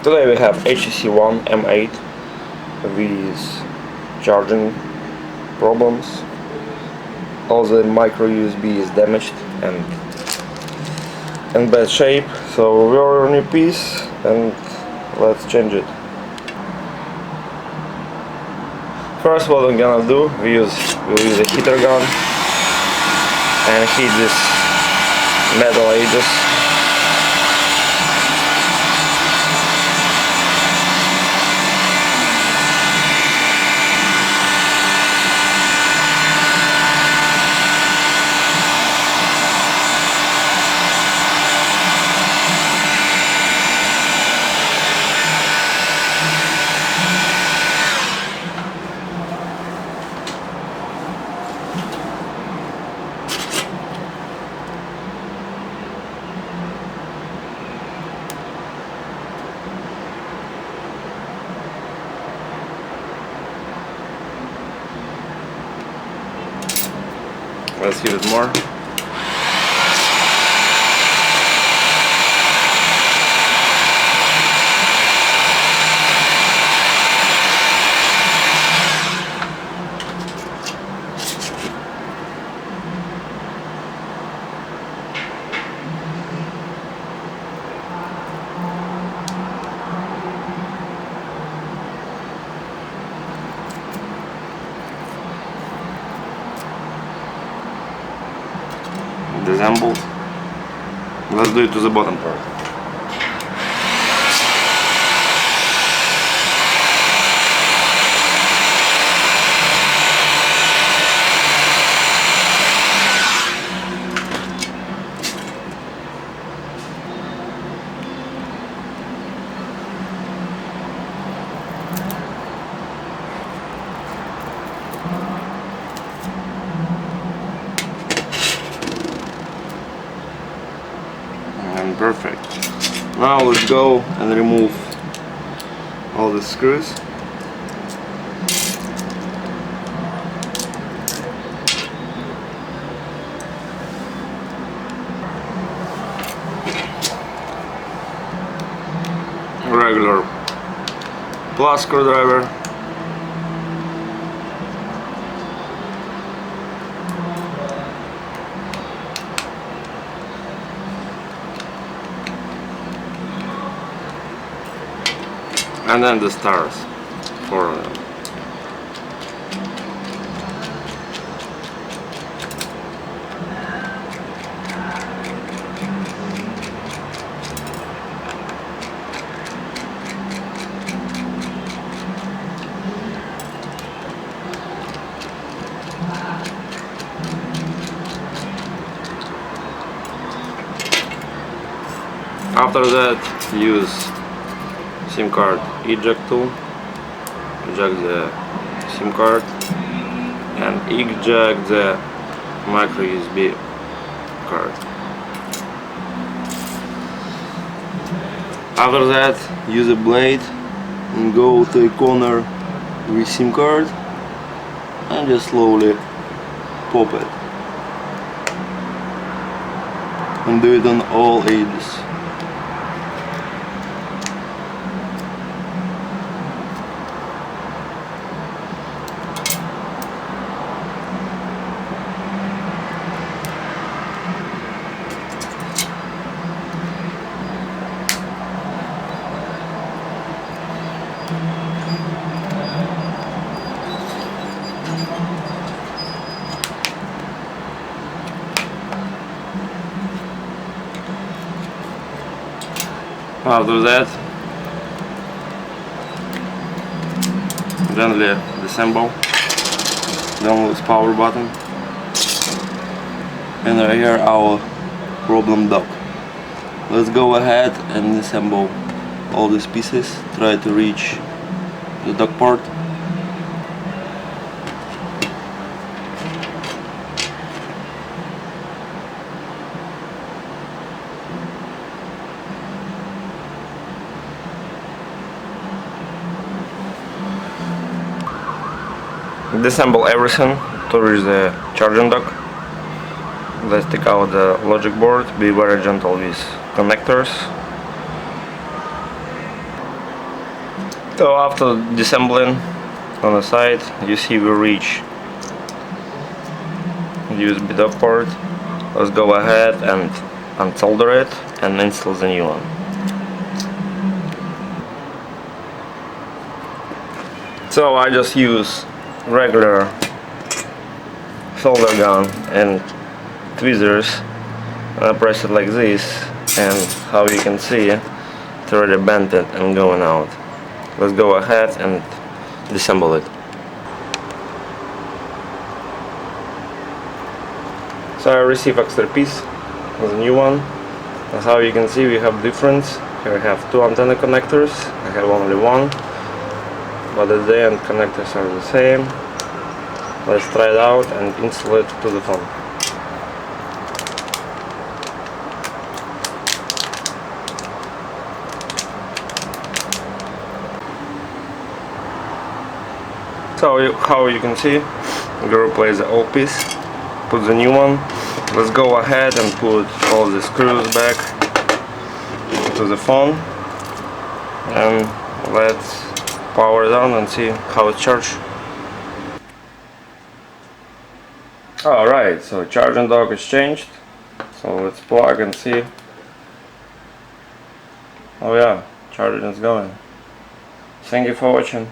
Today we have HTC One M8 with charging problems. All the micro USB is damaged and in bad shape, so we order a new piece and let's change it. First, what I'm gonna do, we'll use a heater gun and heat this metal edges. Let's heat it more. Disassembled. Let's do it to the bottom part. Perfect. Now let's go and remove all the screws. Regular plus screwdriver. And then the stars for After that, use SIM card eject tool, eject the SIM card and eject the micro USB card. After that, use a blade and go to a corner with SIM card and just slowly pop it and do it on all edges. After that, gently disassemble, then use power button, and right here our problem dock. Let's go ahead and assemble all these pieces, try to reach the dock part. Disassemble everything to reach the charging dock. Let's take out the logic board, be very gentle with connectors. So after disassembling on the side, you see we reach USB dock port. Let's go ahead and unsolder it and install the new one. So I just use regular solder gun and tweezers, and I press it like this, and how you can see it's already bent it and going out. Let's go ahead and disassemble it. So I received extra piece with a new one. As how you can see, we have difference. Here I have two antenna connectors. I have only one, but at the end connectors are the same. Let's try it out and install it to the phone. So how you can see, we replace the old piece, put the new one. Let's go ahead and put all the screws back to the phone, and let's power it on and see how it charges. Alright, so charging dock is changed, so let's plug and see. Oh yeah, charging is going. Thank you for watching.